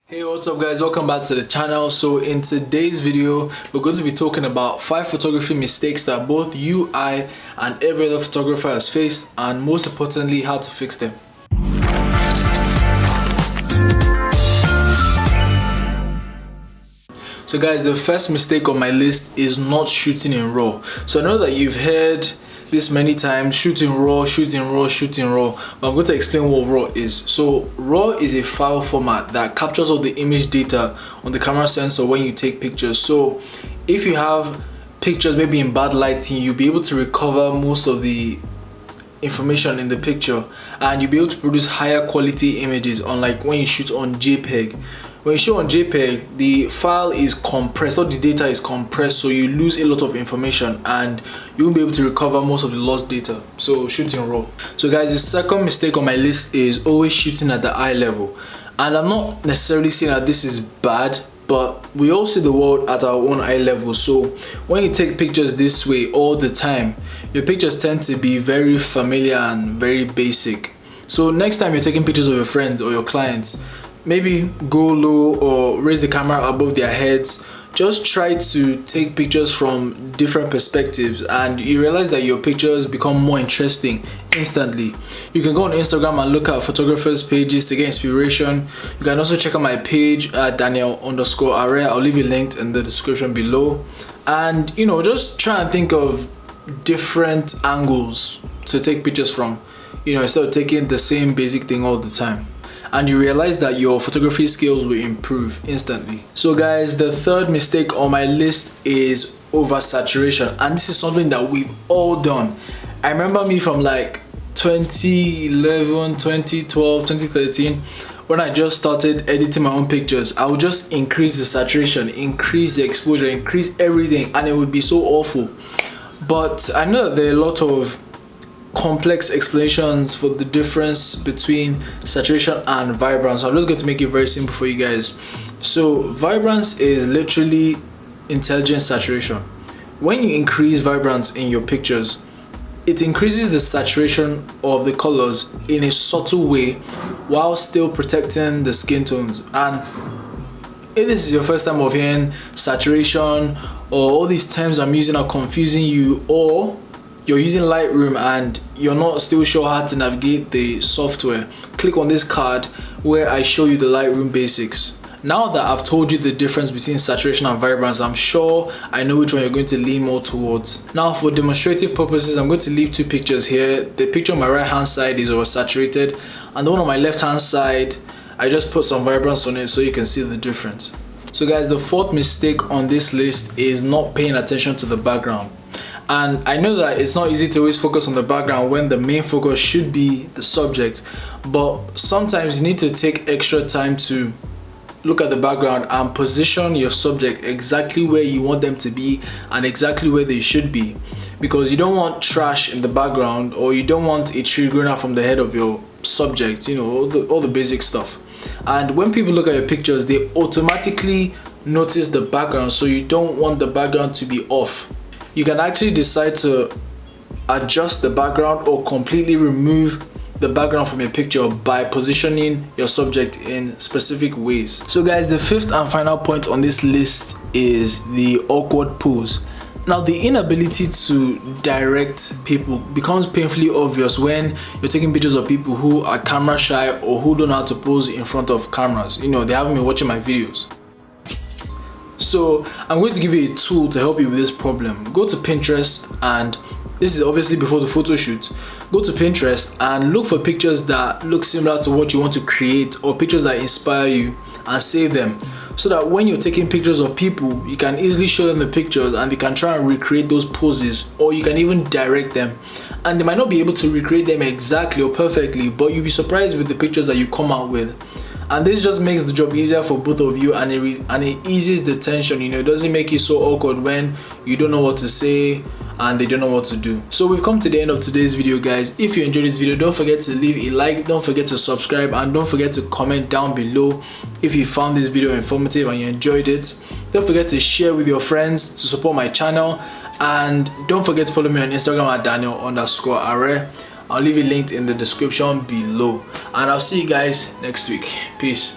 Hey, what's up guys, welcome back to the channel. So in today's video we're going to be talking about 5 photography mistakes that both you, I and every other photographer has faced, and most importantly how to fix them. So guys, the first mistake on my list is not shooting in RAW. So I know that you've heard this many times, shooting RAW, but I'm going to explain what RAW is. So RAW is a file format that captures all the image data on the camera sensor when you take pictures. So if you have pictures maybe in bad lighting, you'll be able to recover most of the information in the picture and you'll be able to produce higher quality images, unlike when you shoot on JPEG. When you shoot on JPEG, the file is compressed, all the data is compressed, so you lose a lot of information and you won't be able to recover most of the lost data. So shooting RAW. So guys, the second mistake on my list is always shooting at the eye level. And I'm not necessarily saying that this is bad, but we all see the world at our own eye level. So when you take pictures this way all the time, your pictures tend to be very familiar and very basic. So next time you're taking pictures of your friends or your clients, maybe go low or raise the camera above their heads. Just try to take pictures from different perspectives and you realize that your pictures become more interesting instantly. You can go on Instagram and look at photographers' pages to get inspiration. You can also check out my page at Daniel_Are. I'll leave it linked in the description below. And just try and think of different angles to take pictures from, instead of taking the same basic thing all the time. And you realize that your photography skills will improve instantly. So guys, the third mistake on my list is oversaturation, and this is something that we've all done. I remember me from like 2011, 2012, 2013, when I just started editing my own pictures. I would just increase the saturation, increase the exposure, increase everything, and it would be so awful. But I know that there are a lot of complex explanations for the difference between saturation and vibrance. So I'm just going to make it very simple for you guys. So vibrance is literally intelligent saturation. When you increase vibrance in your pictures, it increases the saturation of the colors in a subtle way while still protecting the skin tones. And if this is your first time of hearing saturation, or all these terms I'm using are confusing you, or you're using Lightroom and you're not still sure how to navigate the software, click on this card where I show you the Lightroom basics. Now that I've told you the difference between saturation and vibrance, I'm sure I know which one you're going to lean more towards. Now for demonstrative purposes, I'm going to leave two pictures here. The picture on my right hand side is oversaturated, and the one on my left hand side, I just put some vibrance on it so you can see the difference. So guys, the fourth mistake on this list is not paying attention to the background. And I know that it's not easy to always focus on the background when the main focus should be the subject, but sometimes you need to take extra time to look at the background and position your subject exactly where you want them to be and exactly where they should be, because you don't want trash in the background, or you don't want a tree growing out from the head of your subject, all the basic stuff. And when people look at your pictures, they automatically notice the background, so you don't want the background to be off. You can actually decide to adjust the background or completely remove the background from your picture by positioning your subject in specific ways. So guys, the fifth and final point on this list is the awkward pose. Now, the inability to direct people becomes painfully obvious when you're taking pictures of people who are camera shy or who don't know how to pose in front of cameras. They haven't been watching my videos. So I'm going to give you a tool to help you with this problem. Go to Pinterest, and this is obviously before the photo shoot. Go to Pinterest and look for pictures that look similar to what you want to create, or pictures that inspire you, and save them, so that when you're taking pictures of people, you can easily show them the pictures and they can try and recreate those poses, or you can even direct them. And they might not be able to recreate them exactly or perfectly, but you'll be surprised with the pictures that you come out with. And this just makes the job easier for both of you, and it eases the tension. It doesn't make it so awkward when you don't know what to say and they don't know what to do. So we've come to the end of today's video, guys. If you enjoyed this video, don't forget to leave a like, don't forget to subscribe, and don't forget to comment down below if you found this video informative and you enjoyed it. Don't forget to share with your friends to support my channel, and don't forget to follow me on Instagram at Daniel_Are. I'll leave it linked in the description below, and I'll see you guys next week. Peace.